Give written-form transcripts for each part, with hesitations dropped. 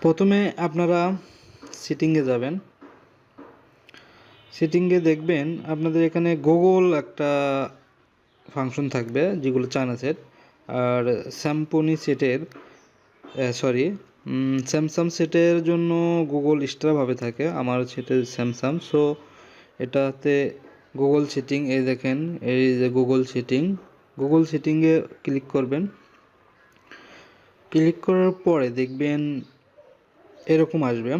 প্রথমে আপনারা সেটিংয়ে যাবেন। সেটিংয়ে দেখবেন আপনাদের এখানে গুগল একটা ফাংশন থাকবে, যেগুলো চায়না সেট, আর স্যামসং সেটের স্যামসাং সেটের জন্য গুগল এক্সট্রাভাবে থাকে। আমার সেটে স্যামসাং, সো এটাতে গুগল সেটিং, এই দেখেন, এই যে গুগল সেটিংয়ে ক্লিক করবেন। ক্লিক করার পরে দেখবেন এরকম আসবে,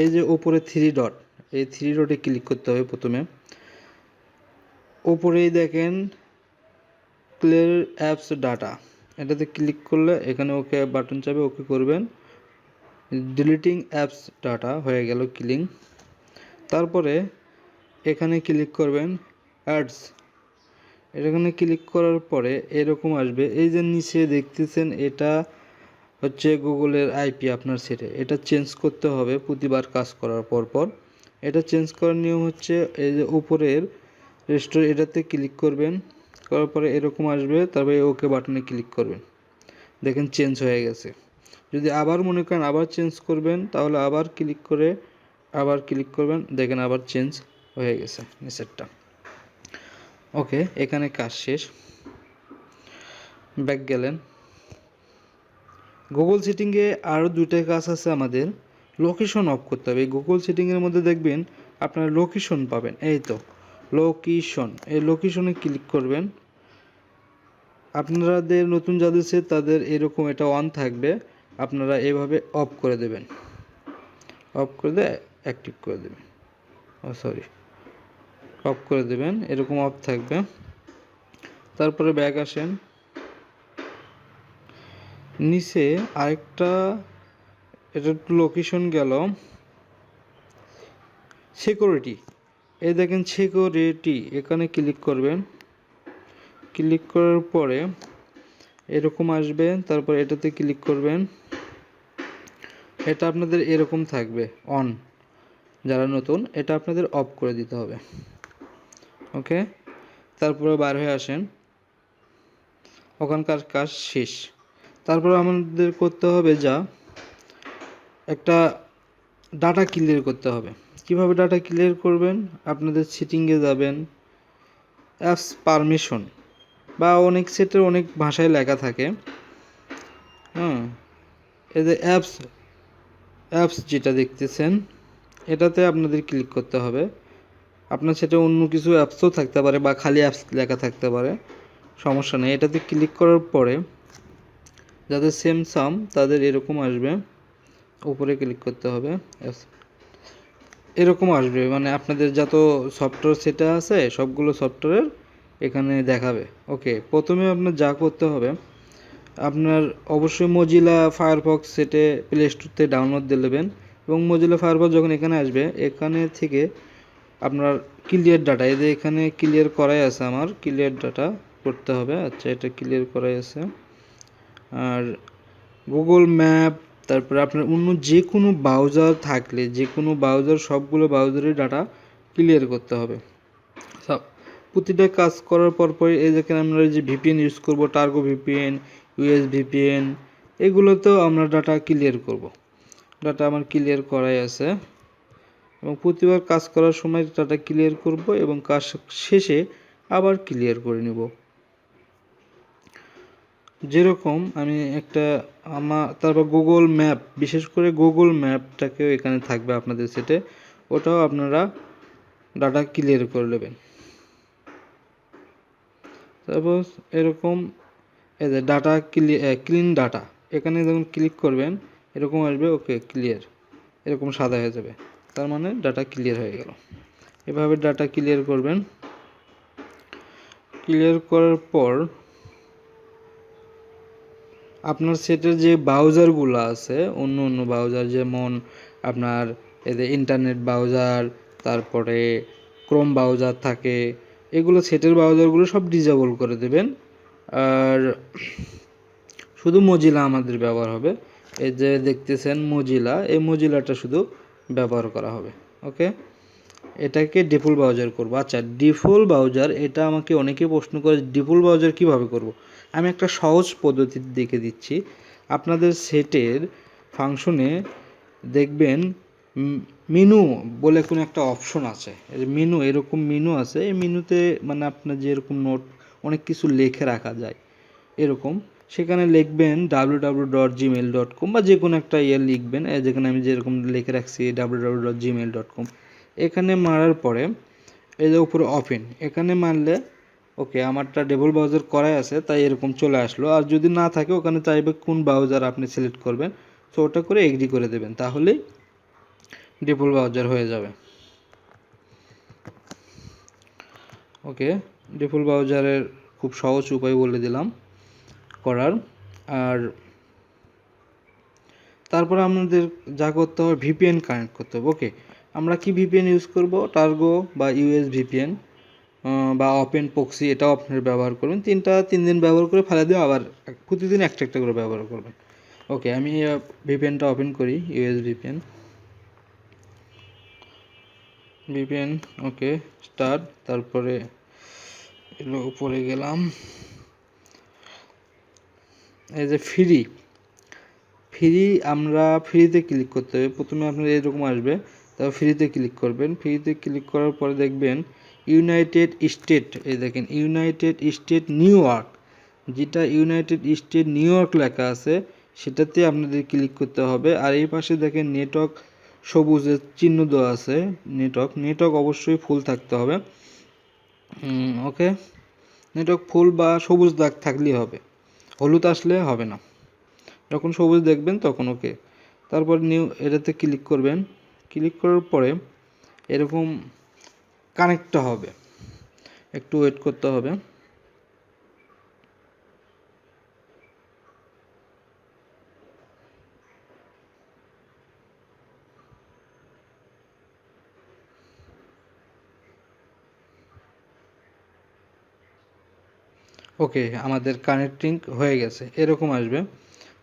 এই যে উপরে থ্রি ডট, এই থ্রি ডটে ক্লিক করতে হবে। প্রথমে উপরেই দেখেন ক্লিয়ার অ্যাপস ডাটা, এটাতে ক্লিক করলে এখানে ওকে বাটন চাপে ওকে করবেন। ডিলিটিং অ্যাপস ডাটা হয়ে গেল ক্লিং। তারপরে এখানে ক্লিক করবেন অ্যাডস, এখানে ক্লিক করার পরে এরকম আসবে। এই যে নিচে দেখতেছেন, এটা হচ্ছে গুগলের আইপি আপনার সেটে। এটা চেঞ্জ করতে হবে প্রতিবার কাজ করার পর। এটা চেঞ্জ করার নিয়ম হচ্ছে এই যে উপরের রেস্টোর, এটাতে ক্লিক করবেন, করার পরে এরকম আসবে। তারপরে ওকে বাটনে ক্লিক করবেন, দেখেন চেঞ্জ হয়ে গেছে। যদি আবার মনে করেন আবার চেঞ্জ করবেন, তাহলে আবার ক্লিক করবেন, দেখেন আবার চেঞ্জ হয়ে গেছে নিচেরটা। ওকে, এখানে কাজ শেষ। ব্যাক গেলেন। গুগল সেটিংয়ে আরও দুইটা কাজ আছে আমাদের। লোকেশন অফ করতে হবে। এই গুগল সেটিংয়ের মধ্যে দেখবেন আপনারা লোকেশন পাবেন, এই তো লোকেশন, এই লোকেশনে ক্লিক করবেন। আপনাদের নতুন যাদের সেট তাদের এরকম এটা অন থাকবে, আপনারা এভাবে অফ করে দেবেন, অফ করে দিয়ে অ্যাক্টিভ করে দেবেন, অফ করে দেবেন, এরকম অফ থাকবে। তারপরে ব্যাক আসেন। নিচে আরেকটা, এটা একটু লোকেশন গেল, সিকিউরিটি, এই দেখেন সিকিউরিটি, এখানে ক্লিক করবেন। ক্লিক করার পরে এরকম আসবে, তারপর এটাতে ক্লিক করবেন। এটা আপনাদের এরকম থাকবে অন, যারা নতুন এটা আপনাদের অফ করে দিতে হবে। ওকে, তারপরে বার হয়ে আসেন, ওখানকার কাজ শেষ। তারপর আমাদের করতে হবে যা একটা ডাটা ক্লিয়ার করতে হবে। কিভাবে ডাটা ক্লিয়ার করবেন? আপনাদের সেটিংয়ে যাবেন, অ্যাপস পারমিশন, বা অনেক সেটের অনেক ভাষায় লেখা থাকে। এই যে অ্যাপস যেটা দেখতেছেন, এটাতে আপনাদের ক্লিক করতে হবে। আপনার সেটা অন্য কিছু অ্যাপসও থাকতে পারে বা খালি অ্যাপস লেখা থাকতে পারে, সমস্যা নেই। এটাতে ক্লিক করার পরে যাদের স্যামসাং তাদের এরকম আসবে, উপরে ক্লিক করতে হবে, এরকম আসবে, মানে আপনাদের যত সফটওয়্যার সেটা আছে সবগুলো সফটওয়্যার এখানে দেখাবে। ওকে, প্রথমে আপনার যা করতে হবে, আপনার অবশ্যই মজিলা ফায়ারফক্স সেটে প্লে স্টোর থেকে ডাউনলোড দিয়ে নেবেন, এবং মজিলা ফায়ারফক্স যখন এখানে আসবে, এখানে থেকে আপনার ক্লিয়ার ডাটা, এই যে এখানে ক্লিয়ার করাই আছে, আমার ক্লিয়ার ডাটা করতে হবে। আচ্ছা, এটা ক্লিয়ার করাই আছে। আর গুগল ম্যাপ, তারপরে আপনার অন্য যে কোনো ব্রাউজার থাকলে, যে কোনো ব্রাউজার, সবগুলো ব্রাউজারের ডাটা ক্লিয়ার করতে হবে। প্রতিটা কাজ করার পরই এই যেখানে আমরা যে ভিপিএন ইউজ করব, টার্গো ভিপিএন, ইউএস ভিপিএন, এগুলোতেও আমরা ডাটা ক্লিয়ার করব। ডাটা আমার ক্লিয়ার করাই আছে, এবং প্রতিবার কাজ করার সময় ডাটা ক্লিয়ার করব এবং কাজ শেষে আবার ক্লিয়ার করে নেব। যেরকম আমি একটা তারপর গুগল ম্যাপ, বিশেষ করে গুগল ম্যাপটাকেও এখানে থাকবে আপনাদের সেটে, ওটাও আপনারা ডাটা ক্লিয়ার করে নেবেন। তারপর এরকম এই যে ডাটা ক্লিন ডাটা, এখানে যখন ক্লিক করবেন এরকম আসবে, ওকে ক্লিয়ার, এরকম সাদা হয়ে যাবে, তার মানে ডাটা ক্লিয়ার হয়ে গেল। এভাবে ডাটা ক্লিয়ার করবেন। ক্লিয়ার করার পর আপনার সেটের যে ব্রাউজারগুলো আছে, অন্য ব্রাউজার, যেমন আপনার এদের ইন্টারনেট ব্রাউজার, তারপরে ক্রোম ব্রাউজার থাকে, এগুলো সেটের ব্রাউজারগুলো সব ডিসেবল করে দেবেন। আর শুধু মজিলা আমাদের ব্যবহার হবে। এই যে দেখতেছেন মজিলা, এই মজিলাটা শুধু ব্যবহার করা হবে। ওকে, এটাকে ডিফল্ট ব্রাউজার করব। আচ্ছা, ডিফল্ট ব্রাউজার, এটা আমাকে অনেকে প্রশ্ন করে ডিফল্ট ব্রাউজার কিভাবে করব। আমি একটা সহজ পদ্ধতি দেখে দিচ্ছি। আপনাদের সেটের ফাংশনে দেখবেন মেনু বলে কোনো একটা অপশন আছে, মেনু, এরকম মেনু আছে। এই মেনুতে মানে আপনার যেরকম নোট অনেক কিছু লিখে রাখা যায় এরকম, সেখানে লিখবেন www.gmail.com বা যে কোনো একটা লিখবেন, যেখানে আমি যেরকম লিখে রাখছি www.gmail.com। এখানে মারার পরে এই যে উপরে ওপেন, এখানে মারলে ওকে আমারটা ডেবল ব্রাউজার করাই আছে তাই এরকম চলে আসলো। আর যদি না থাকে ওখানে চাইবে কোন ব্রাউজার আপনি সিলেক্ট করবেন, তো ওটা করে এগ্রি করে দেবেন, তাহলেই ডেবল ব্রাউজার হয়ে যাবে। ওকে, ডেফল্ট ব্রাউজারের খুব সহজ উপায় বলে দিলাম করার। আর তারপরে আমাদের যা করতে হবে ভিপিএন কানেক্ট করতে হবে। ওকে, আমরা কি ভিপিএন ইউজ করব? টার্গো বা ইউএস ভিপিএন বা ওপেন প্রক্সি, এটাও আপনারা ব্যবহার করবেন। 3 দিন ব্যবহার করে ফেলে দিয়ে আবার প্রতিদিন একটা একটা করে ব্যবহার করবেন। ওকে, আমি ভিপিএনটা ওপেন করি, US VPN. VPN okay start, তারপরে এলো উপরে গেলাম, এই যে ফ্রি, আমরা ফ্রিতে ক্লিক করতে হবে। প্রথমে আপনার এরকম আসবে, তারপর ফ্রিতে ক্লিক করবেন। ফ্রিতে ক্লিক করার পরে দেখবেন ইউনাইটেড স্টেট, এই দেখেন ইউনাইটেড স্টেট নিউ ইয়র্ক, যেটা ইউনাইটেড স্টেট নিউ ইয়র্ক লেখা আছে সেটাতে আপনাদের ক্লিক করতে হবে। আর এই পাশে দেখেন নেটওয়ার্ক সবুজের চিহ্ন দেওয়া আছে, নেটওয়ার্ক অবশ্যই ফুল থাকতে হবে। ওকে, নেটওয়ার্ক ফুল বা সবুজ দাগ থাকলেই হবে, হলুদ আসলে হবে না। যখন সবুজ দেখবেন তখন ওকে, তারপর নিউ এটাতে ক্লিক করবেন। ক্লিক করার পরে এরকম কানেক্ট হবে, একটু ওয়েট করতে হবে। ওকে, আমাদের কানেক্টিং হয়ে গেছে, এরকম আসবে।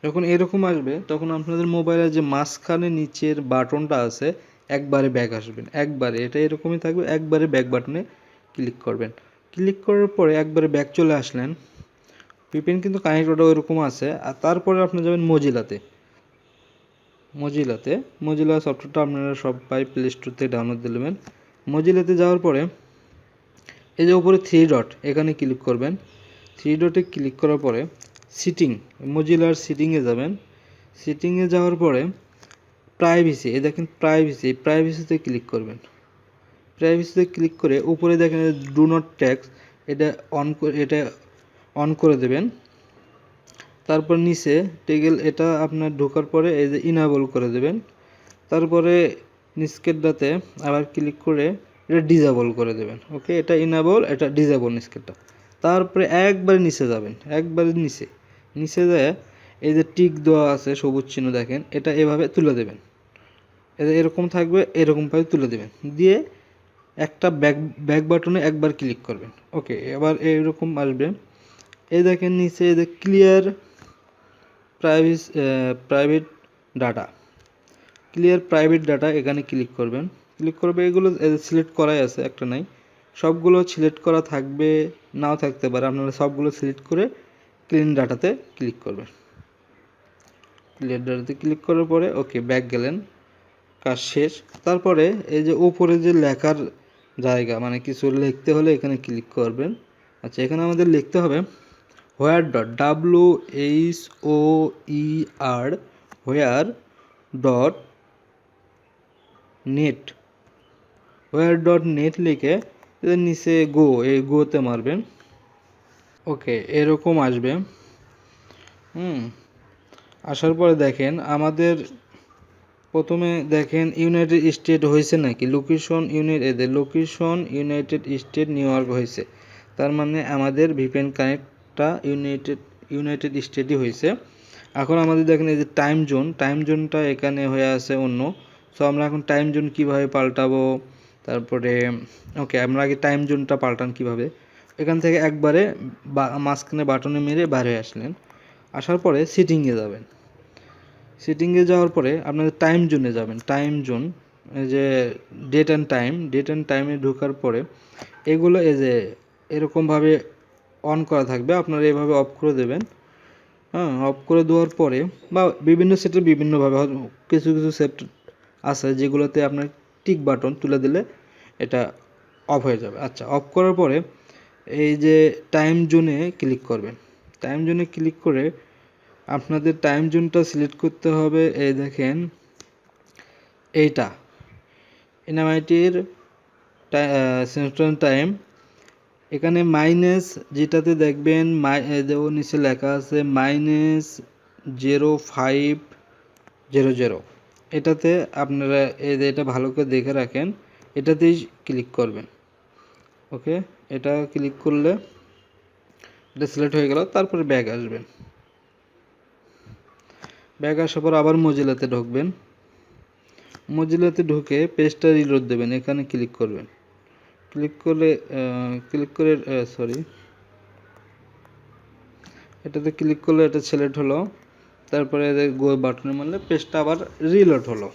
যখন এরকম আসবে তখন আপনাদের মোবাইলের যে মাঝখানে নিচের বাটনটা আছে একবারে ব্যাক আসবেন, একবারে এটা এরকমই থাকবে, একবারে ব্যাক বাটনে ক্লিক করবেন। ক্লিক করার পরে একবারে ব্যাক চলে আসলেন, ভিপিএন কিন্তু কানেক্ট ওটা ওইরকম আছে। আর তারপরে আপনি যাবেন মজিলা সফটওয়্যারটা আপনারা সবাই প্লে স্টোর থেকে ডাউনলোড দিয়ে নেবেন। মজিলাতে যাওয়ার পরে এই যে উপরে 3 ডট, এখানে ক্লিক করবেন। 3 ডটে ক্লিক করার পরে মজিলার সিটিংয়ে যাবেন। সিটিংয়ে যাওয়ার পরে প্রাইভেসি, এই দেখেন প্রাইভেসিতে ক্লিক করবেন। প্রাইভেসিতে ক্লিক করে উপরে দেখেন ডু নট ট্যাক্স, এটা অন করে দেবেন। তারপর নিচে টেগেল, এটা আপনার ঢোকার পরে এই যে ইনাবল করে দেবেন। তারপরে নিস্কেটটাতে আবার ক্লিক করে এটা ডিজেবল করে দেবেন। ওকে, এটা ইনাবল, এটা ডিজেবল নিস্কেটটা। তারপরে একবারে নিচে যাবেন, একবারে নিচে যায় এই যে টিক দেওয়া আছে সবুজ চিহ্ন দেখেন, এটা এভাবে তুলে দেবেন। এটা এরকম থাকবে, এরকমভাবে তুলে দেবেন, দিয়ে একটা ব্যাক বাটনে একবার ক্লিক করবেন। ওকে, এবার এরকম আসবে। এই দেখেন নিচে এই যে ক্লিয়ার প্রাইভেট ডাটা, এখানে ক্লিক করবেন। ক্লিক করবে, এগুলো সিলেক্ট করাই আছে, একটা নাই, সবগুলো সিলেক্ট করা থাকবে, নাও থাকতে পারে। আপনারা সবগুলো সিলেক্ট করে ক্লিন ডাটাতে ক্লিক করবেন। ক্লিয়ার ডাটাতে ক্লিক করার পরে ওকে ব্যাক গেলেন, কাজ শেষ। তারপরে এই যে উপরে যে লেখার জায়গা, মানে কিছু লিখতে হলে এখানে ক্লিক করবেন। আচ্ছা, এখানে আমাদের লিখতে হবে হোয়ার ডট, WHOER, হোয়ার ডট নেট লিখে এদের নিচে এই গোতে মারবেন। ওকে, এরকম আসবে। আসার পরে দেখেন আমাদের প্রথমে দেখেন ইউনাইটেড স্টেট হয়েছে নাকি, location United state new York হয়েছে, তার মানে আমাদের ভিপিএন কানেক্টটা ইউনাইটেড স্টেটই হয়েছে। এখন আমাদের দেখেন এই যে টাইম জোনটা এখানে হয়ে আছে অন্য। সো আমরা এখন টাইম জোন কীভাবে পাল্টাবো, তারপরে ওকে আমরা আগে টাইম জোনটা পাল্টান কীভাবে, এখান থেকে একবারে মাঝখানে বাটনে মেরে বাইরে আসলেন। আসার পরে সেটিংয়ে যাবেন। সেটিংয়ে যাওয়ার পরে আপনাদের টাইম জোনে যাবেন। টাইম জোন, এই যে ডেট অ্যান্ড টাইমে ঢোকার পরে এগুলো এই যে এরকমভাবে অন করা থাকবে, আপনারা এভাবে অফ করে দেবেন। হ্যাঁ, অফ করে দেওয়ার পরে বা বিভিন্ন সেটের বিভিন্নভাবে কিছু কিছু সেট আছে যেগুলোতে আপনার টিক বাটন তুলে দিলে এটা অফ হয়ে যাবে। আচ্ছা, অফ করার পরে এই যে টাইম জোনে ক্লিক করবেন। টাইম জোনে ক্লিক করে আপনাদের টাইম জোনটা সিলেক্ট করতে হবে। এই দেখেন এইটা এনএমআইটির সেন্ট্রাল টাইম, এখানে মাইনাস যেটাতে দেখবেন নিচে লেখা আছে -0500, এটাতে আপনারা এটা ভালো করে দেখে রাখেন, এটাতেই ক্লিক করবেন। ওকে, এটা ক্লিক করলে এটা সিলেক্ট হয়ে গেল। তারপরে ব্যাক আসবেন। ব্যাক আসার পর আবার মজিলাতে ঢুকবেন। মজিলাতে ঢুকে পেজটা রিলোড দেবেন, এখানে ক্লিক করবেন। এটাতে ক্লিক করলে এটা সিলেক্ট হলো। তারপরে গো বাটনে মারলে পেজটা আবার রিলোড হলো।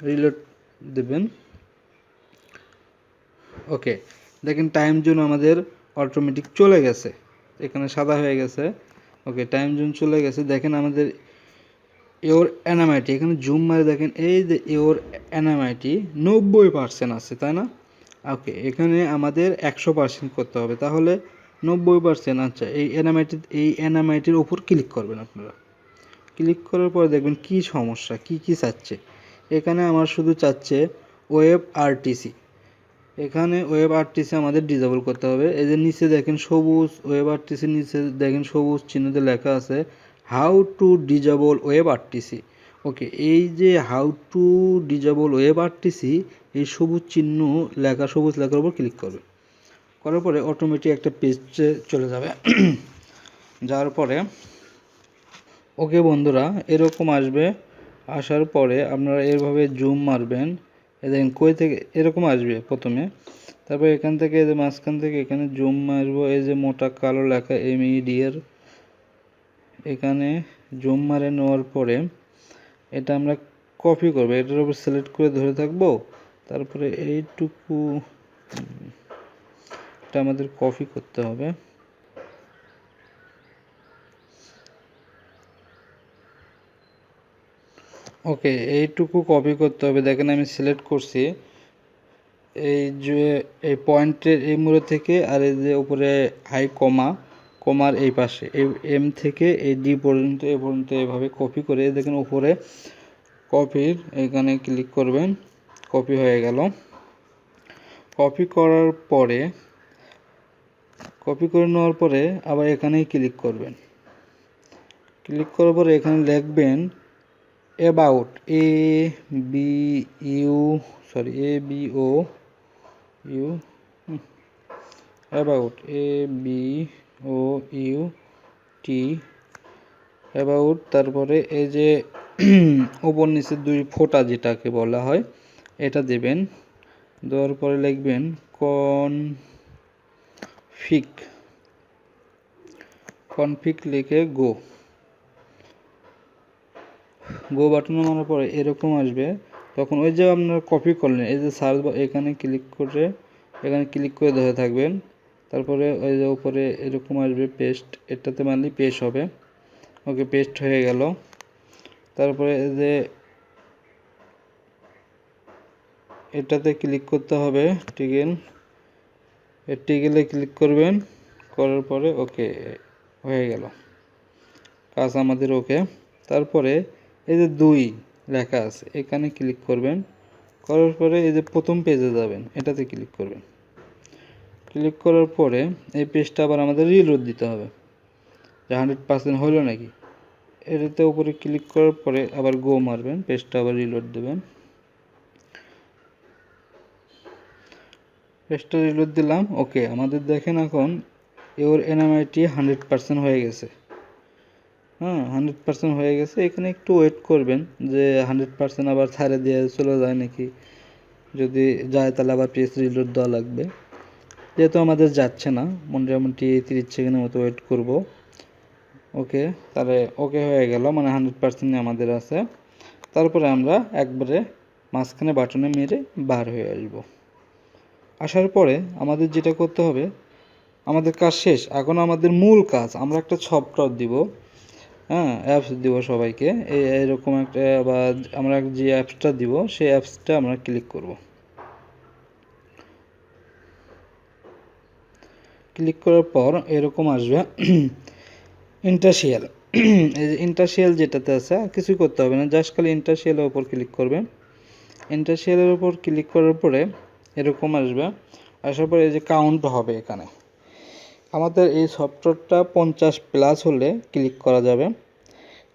রিলোড দেবেন। ওকে, দেখেন টাইম জোন আমাদের অটোমেটিক চলে গেছে, এখানে সাদা হয়ে গেছে। ওকে, টাইম জোন চলে গেছে। দেখেন আমাদের ইওর এনএমআইটি, এখানে জুম মারে দেখেন এই যে ইওর এনএমআইটি 90% আছে, তাই না? ওকে, এখানে আমাদের 100% করতে হবে, তাহলে 90%। আচ্ছা, এই এনএমআইটির উপর ক্লিক করবেন আপনারা। ক্লিক করার পরে দেখবেন কি সমস্যা, কি চাচ্ছে। এখানে আমার শুধু চাচ্ছে ওয়েব আরটিসি। এখানে ওয়েব আরটিসি আমাদের ডিসেবল করতে হবে। এই যে নিচে দেখেন সবুজ, ওয়েব আরটিসির নিচে দেখেন সবুজ চিহ্নতে লেখা আছে how to disable web RTC. Okay, এই যে how to disable web RTC, এই সবুজ চিহ্ন লেখা, সবুজ লেখার উপর ক্লিক করবে। করার পরে অটোমেটিক একটা পেজে চলে যাবে। যাওয়ার পরে ওকে বন্ধুরা, এরকম আসবে। আসার পরে আপনারা এভাবে জুম মারবেন, দেখেন কই থেকে এরকম আসবে প্রথমে। তারপর এখান থেকে এই যে মাঝখান থেকে এখানে জুম মারবো, এই যে মোটা কালো লেখা MEDR, এখানে জুম মারে নেওয়ার পরে এটা আমরা কপি করবো। এটার উপর সিলেক্ট করে ধরে থাকবো। তারপরে এইটুকু এটা আমাদের কপি করতে হবে। ওকে, এইটুকু কপি করতে হবে। দেখেন আমি সিলেক্ট করছি এই যে এই পয়েন্টের এই মুড়ে থেকে, আর এই যে উপরে হাই কমার এই পাশে এই এম থেকে এই ডি পর্যন্ত এ পর্যন্ত এভাবে কপি করে দেখেন উপরে কপির এখানে ক্লিক করবেন। কপি হয়ে গেল। কপি করার পরে কপি করে নেওয়ার পরে আবার এখানেই ক্লিক করবেন। ক্লিক করার পরে এখানে লিখবেন অ্যাবাউট অ্যাবাউট, তারপরে এই যে ওপর নিচে দুই ফোঁটা যেটাকে বলা হয় এটা দেবেন। দেওয়ার পরে লিখবেন কনফিগ লিখে গো বাটনে মারার পরে এরকম আসবে। তখন ওই যে আপনারা কপি করলেন, এই যে সার্চ এখানে ক্লিক করে ধরে থাকবেন। তারপরে ওই যে উপরে এরকম আসবে পেস্ট, এটাতে মারলেই পেস্ট হবে। ওকে, পেস্ট হয়ে গেল। তারপরে এই যে এটাতে ক্লিক করতে হবে, টিকেলে ক্লিক করবেন। করার পরে ওকে হয়ে গেল কাজ আমাদের। ওকে, তারপরে এই যে 2 লেখা আছে এখানে ক্লিক করবেন। করার পরে এই যে প্রথম পেজে যাবেন, এটাতে ক্লিক করবেন। ক্লিক করার পরে এই পেজটা আবার আমাদের রিলোড দিতে হবে যে 100% হলো নাকি। এটাতে উপরে ক্লিক করার পরে আবার গো মারবেন, পেজটা আবার রিলোড দেবেন। পেজটা রিলোড দিলাম। ওকে, আমাদের দেখেন এখন ইওর এনএমআইটি 100% হয়ে গেছে। 100% হয়ে গেছে। এখানে একটু ওয়েট করবেন যে 100% আবার ছাড়ে দিয়ে চলে যায় নাকি। যদি যায় তাহলে আবার পেজ রিলোড দেওয়া লাগবে। যেহেতু আমাদের যাচ্ছে না, মোটামুটি 30 সেকেন্ডের মতো ওয়েট করব। ওকে, তাহলে ওকে হয়ে গেল, মানে 100% আমাদের আছে। তারপরে আমরা একবারে মাঝখানে বাটনে মেরে বার হয়ে আসব। আসার পরে আমাদের যেটা করতে হবে, আমাদের কাজ শেষ। এখন আমাদের মূল কাজ, আমরা একটা সফটওয়্যার দিব। হ্যাঁ, অ্যাপস দিব সবাইকে, এরকম একটা, বা আমরা যে অ্যাপসটা দিব সেই অ্যাপসটা আমরা ক্লিক করব। ক্লিক করার পর এরকম আসবে ইন্টারশিয়াল। এই যে ইন্টারশিয়াল যেটাতে আছে কিছুই করতে হবে না, জাস্ট খালি ইন্টারশিয়ালের ওপর ক্লিক করবেন। ইন্টারশিয়ালের ওপর ক্লিক করার পরে এরকম আসবে, আসার পরে এই যে কাউন্ট হবে এখানে। আমাদের এই সফটওয়্যারটা 50+ হলে ক্লিক করা যাবে,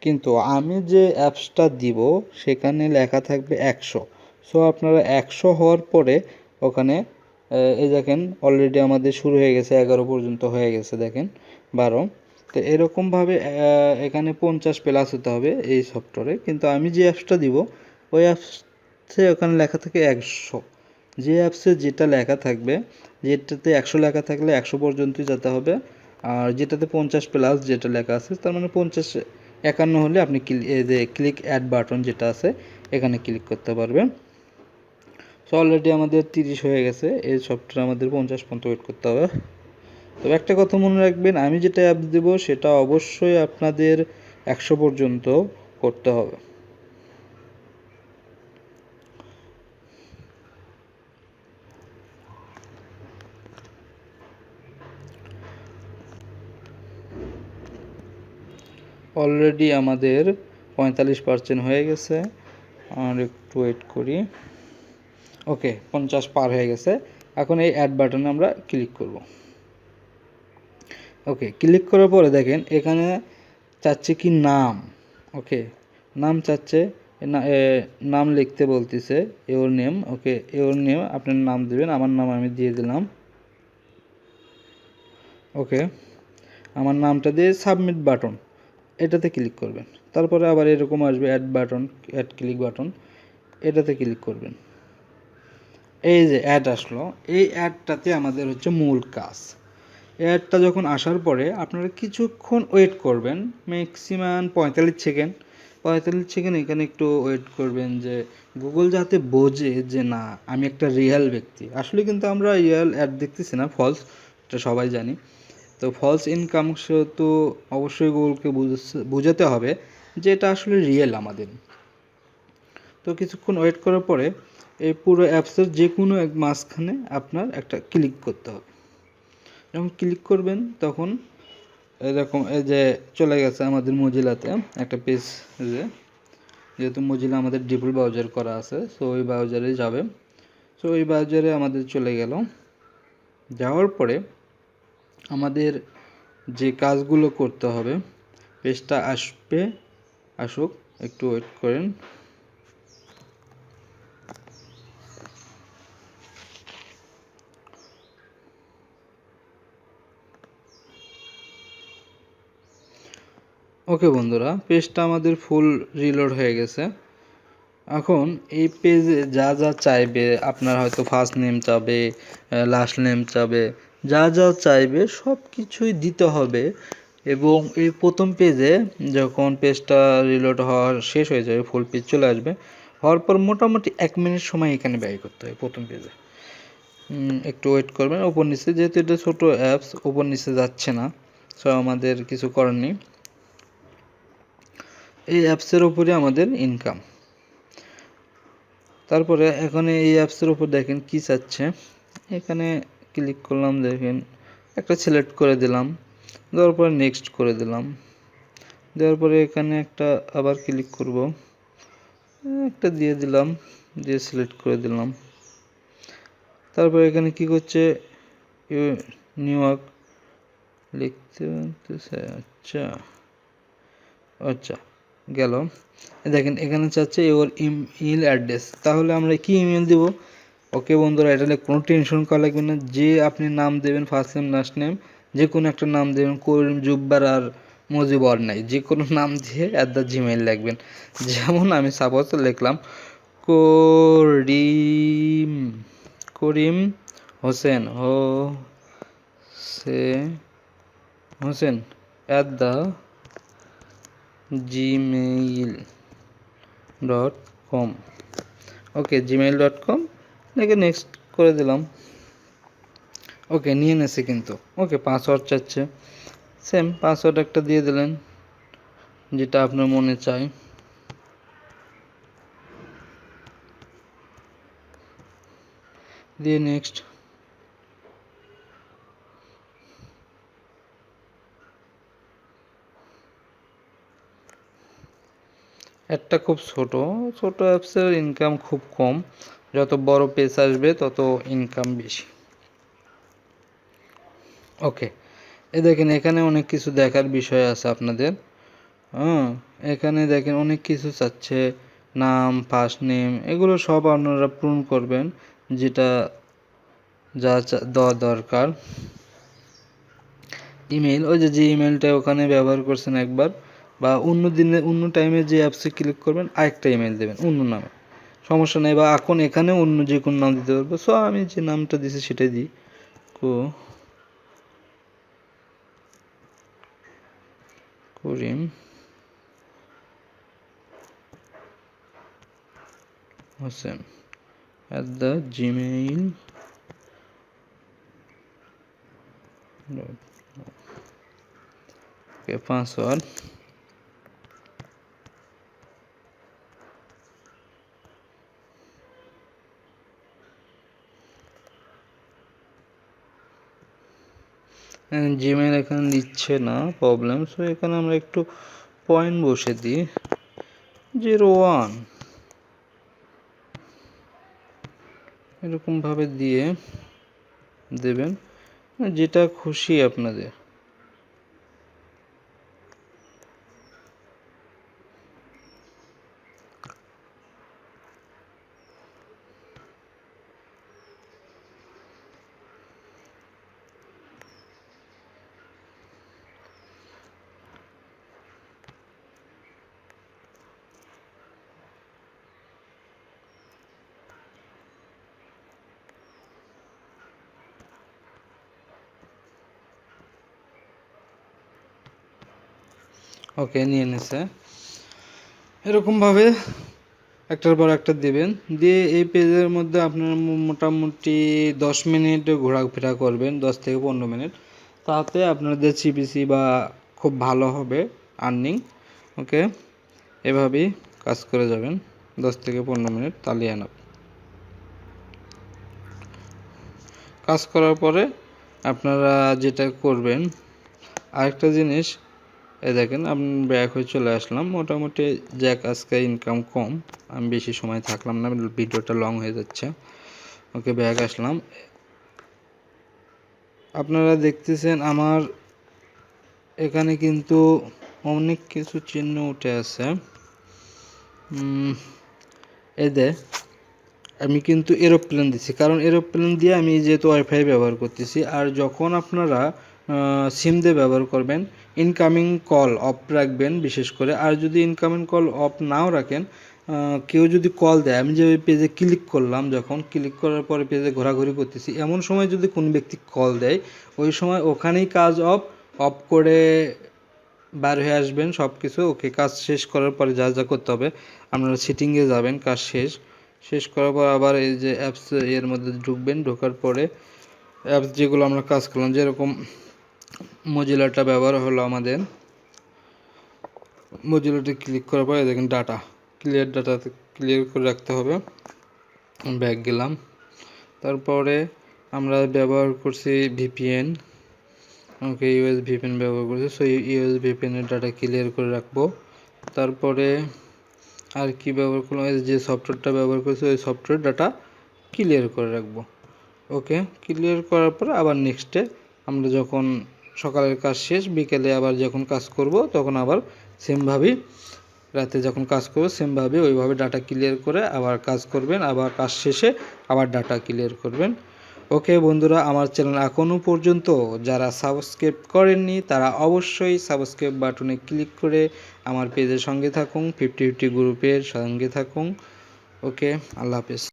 কিন্তু আমি যে অ্যাপসটা দিব সেখানে লেখা থাকবে 100। সো আপনারা 100 হওয়ার পরে ওখানে এই দেখেন অলরেডি আমাদের শুরু হয়ে গেছে, 11 পর্যন্ত হয়ে গেছে, দেখেন 12। তো এরকমভাবে এখানে 50+ হতে হবে এই সফটওয়্যারে, কিন্তু আমি যে অ্যাপসটা দিব ওই অ্যাপসে ওখানে লেখা থাকে 100। যে অ্যাপসে যেটা লেখা থাকবে, যেটাতে 100 লেখা থাকলে 100 পর্যন্তই যেতে হবে, আর যেটাতে 50+ যেটা লেখা আছে তার মানে 50 51 হলে আপনি এই যে ক্লিক অ্যাড বাটন যেটা আছে এখানে ক্লিক করতে পারবেন। সো অলরেডি আমাদের 30 হয়ে গেছে, এই সফটওয়্যার আমাদের 50 পর্যন্ত ওয়েট করতে হবে। তবে একটা কথা মনে রাখবেন, আমি যেটা অ্যাপ দেবো সেটা অবশ্যই আপনাদের 100 পর্যন্ত করতে হবে। অলরেডি আমাদের 45% হয়ে গেছে, আর একটু ওয়েট করি। ওকে, 50 পার হয়ে গেছে। এখন এই অ্যাড বাটনে আমরা ক্লিক করব। ওকে, ক্লিক করার পরে দেখেন এখানে চাচ্ছে কি নাম। ওকে, নাম চাচ্ছে, নাম লিখতে বলতেছে your name. Okay, your name আপনার নাম দেবেন, আমার নাম আমি দিয়ে দিলাম। ওকে, আমার নামটা দিয়ে সাবমিট বাটন এটাতে ক্লিক করবেন। তারপরে আবার এরকম আসবে add button, add click button, এটাতে ক্লিক করবেন। এই যে অ্যাড আসলো, এই অ্যাডটাতে আমাদের হচ্ছে মূল কাজ। অ্যাডটা যখন আসার পরে আপনারা কিছুক্ষণ ওয়েট করবেন, ম্যাক্সিমাম 45 সেকেন্ড। 45 সেকেন্ড এখানে একটু ওয়েট করবেন, যে গুগল যাতে বোঝে যে না আমি একটা রিয়েল ব্যক্তি। আসলে কিন্তু আমরা রিয়েল অ্যাড দেখতেছি না, ফলস, এটা সবাই জানি। তো ফলস ইনকাম তো অবশ্যই গুগলকে বোঝাতে হবে যে এটা আসলে রিয়েল আমাদের। তো কিছুক্ষণ ওয়েট করার পরে এই পুরো অ্যাপসের যে কোনো এক মাঝখানে আপনার একটা ক্লিক করতে হবে। যখন ক্লিক করবেন তখন এরকম এই যে চলে গেছে আমাদের মজিলাতে একটা পেজ, যেহেতু মজিলা আমাদের ডিফল্ট ব্রাউজার করা আছে, সো ওই ব্রাউজারে যাবে। সো ওই ব্রাউজারে আমাদের চলে গেল। যাওয়ার পরে আমাদের যে কাজগুলো করতে হবে, পেজটা আসবে, আসুক, একটু ওয়েট করেন। ওকে বন্ধুরা, পেজটা আমাদের ফুল রিলোড হয়ে গেছে। এখন এই পেজে যা যা চাইবে, আপনার হয়তো ফার্স্ট নেম চাবে, লাস্ট নেম চাবে, যা যা চাইবে সব কিছুই দিতে হবে। এবং এই প্রথম পেজে যখন পেজটা রিলোড হওয়ার শেষ হয়ে যাবে, ফুল পেজ চলে আসবে, হওয়ার পর মোটামুটি 1 মিনিট সময় এখানে ব্যয় করতে হয় প্রথম পেজে। একটু ওয়েট করবেন, ওপর নিচে, যেহেতু এটা ছোটো অ্যাপস ওপর নিচে যাচ্ছে না, সো আমাদের কিছু করার নেই। এই অ্যাপসের উপরে আমাদের ইনকাম। তারপরে এখানে এই অ্যাপসের উপর দেখেন কি চাচ্ছে, এখানে ক্লিক করলাম, দেখেন একটা সিলেক্ট করে দিলাম, দেওয়ার পরে নেক্সট করে দিলাম, দেওয়ার পরে এখানে একটা আবার ক্লিক করব, একটা দিয়ে দিলাম, দিয়ে সিলেক্ট করে দিলাম। তারপরে এখানে কি করছে, নিউ ইয়র্ক লিখতে বলতেছে, আচ্ছা আচ্ছা গেল। দেখেন এখানে চাচ্ছে ইওর ইমেল অ্যাড্রেস, তাহলে আমরা কি ইমেল দেব। ওকে বন্ধুরা, এটা নিয়ে কোনো টেনশন করা লাগবে না, যে আপনি নাম দেবেন, ফার্স্ট নেম লাস্ট নেম যে কোনো একটা নাম দেবেন, করিম, জুব্বার আর মজিবর নাই, যে কোনো নাম দিয়ে @gmail লিখবেন। যেমন আমি সাপোজ লিখলাম করিম, করিম হোসেন, হোসেন gmail.com। ওকে, gmail.com লিখে নেক্সট করে দিলাম। ওকে, নিয়ে নেছে কিন্তু। ওকে, পাসওয়ার্ড চাচ্ছে, সেম পাসওয়ার্ড একটা দিয়ে দিলেন, যেটা আপনার মনে চায়। দিয়ে নেক্সট। একটা খুব ছোট অ্যাপসের ইনকাম খুব কম, যত বড় পেজ আসবে তত ইনকাম বেশি। ওকে, দেখেন এখানে অনেক কিছু দেখার বিষয় আছে আপনাদের। এখানে দেখেন অনেক কিছু চাচ্ছে, নাম, ফার্স্ট নেম, এগুলো সব আপনারা পূরণ করবেন যেটা যা দেওয়া দরকার। ইমেল, ওই যে ইমেলটা ওখানে ব্যবহার করছেন একবার, বা অন্য দিনে অন্য টাইমে যে অ্যাপসে ক্লিক করবেন আরেকটা ইমেল দেবেন অন্য নামে, সমস্যা নেই। বা এখন এখানে অন্য যে কোনো নাম দিতে পারবো, সো আমি যে নামটা দিছি সেটাই দিই, করিম হোসেন @gmail.com। পাসওয়ার্ড জিমেল এখানে দিচ্ছে না, প্রবলেম। সো এখানে আমরা একটু পয়েন্ট বসে দিই 01, এরকমভাবে দিয়ে দেবেন যেটা খুশি আপনাদের। ওকে, নিয়ে নিছে। এরকমভাবে একটার পর একটা দেবেন, দিয়ে এই পেজের মধ্যে আপনার মোটামুটি 10 মিনিট ঘোরাফেরা করবেন, 10 থেকে 15 মিনিট। তাতে আপনাদের সিপিসি বা খুব ভালো হবে আর্নিং। ওকে, এভাবেই কাজ করে যাবেন 10 থেকে 15 মিনিট, তাহলে এনাফ। কাজ করার পরে আপনারা যেটা করবেন, আরেকটা জিনিস, দেখেন আমি ব্যাক হয়ে চলে আসলাম। মোটামুটি জ্যাক আজকে ইনকাম কম, আমি বেশি সময় থাকলাম না, ভিডিওটা লং হয়ে যাচ্ছে। ওকে, ব্যাক আসলাম। আপনারা দেখতেছেন আমার এখানে কিন্তু অনেক কিছু চিহ্ন উঠে আছে। আমি কিন্তু এরোপ্লেন দিছি, কারণ এরোপ্লেন দিয়ে আমি যেহেতু ওয়াইফাই ব্যবহার করতেছি। আর যখন আপনারা সিম দিয়ে ব্যবহার করবেন, ইনকামিং কল অফ রাখবেন বিশেষ করে। আর যদি ইনকামিং কল অফ নাও রাখেন, কেউ যদি কল দেয়, আমি যে ওই পেজে ক্লিক করলাম, যখন ক্লিক করার পরে পেজে ঘোরাঘুরি করতেছি, এমন সময় যদি কোনো ব্যক্তি কল দেয়, ওই সময় ওখানেই কাজ অফ করে বার হয়ে আসবেন সব কিছু। ওকে, কাজ শেষ করার পরে যা যা করতে হবে আপনারা সেটিংয়ে যাবেন, কাজ শেষ করার পর আবার এই যে অ্যাপস এর মধ্যে ঢুকবেন। ঢোকার পরে অ্যাপস যেগুলো আমরা কাজ করলাম, যেরকম মজিলাটা ব্যবহার হলো আমাদের, মজিলাতে ক্লিক করার পরে দেখেন ডাটা ক্লিয়ার করে রাখতে হবে। ব্যাক গেলাম। তারপরে আমরা ব্যবহার করছি ভিপিএন। ওকে, ইউএস ভিপিএন ব্যবহার করছি, সো ইউএস ভিপিএনের ডাটা ক্লিয়ার করে রাখবো। তারপরে আর কি ব্যবহার করলাম, যে সফটওয়্যারটা ব্যবহার করছি ওই সফটওয়্যার ডাটা ক্লিয়ার করে রাখবো। ওকে, ক্লিয়ার করার পরে আবার নেক্সটে আমরা যখন সকালের কাজ শেষ, বিকেলে আবার যখন কাজ করব, তখন আবার সেমভাবেই রাতে যখন কাজ করব সেমভাবে ওইভাবে ডাটা ক্লিয়ার করে আবার কাজ করবেন। আবার কাজ শেষে আবার ডাটা ক্লিয়ার করবেন। ওকে বন্ধুরা, আমার চ্যানেল এখনও পর্যন্ত যারা সাবস্ক্রাইব করেননি তারা অবশ্যই সাবস্ক্রাইব বাটনে ক্লিক করে আমার পেজের সঙ্গে থাকুন, 50-50 গ্রুপের সঙ্গে থাকুন। ওকে, আল্লাহ হাফেজ।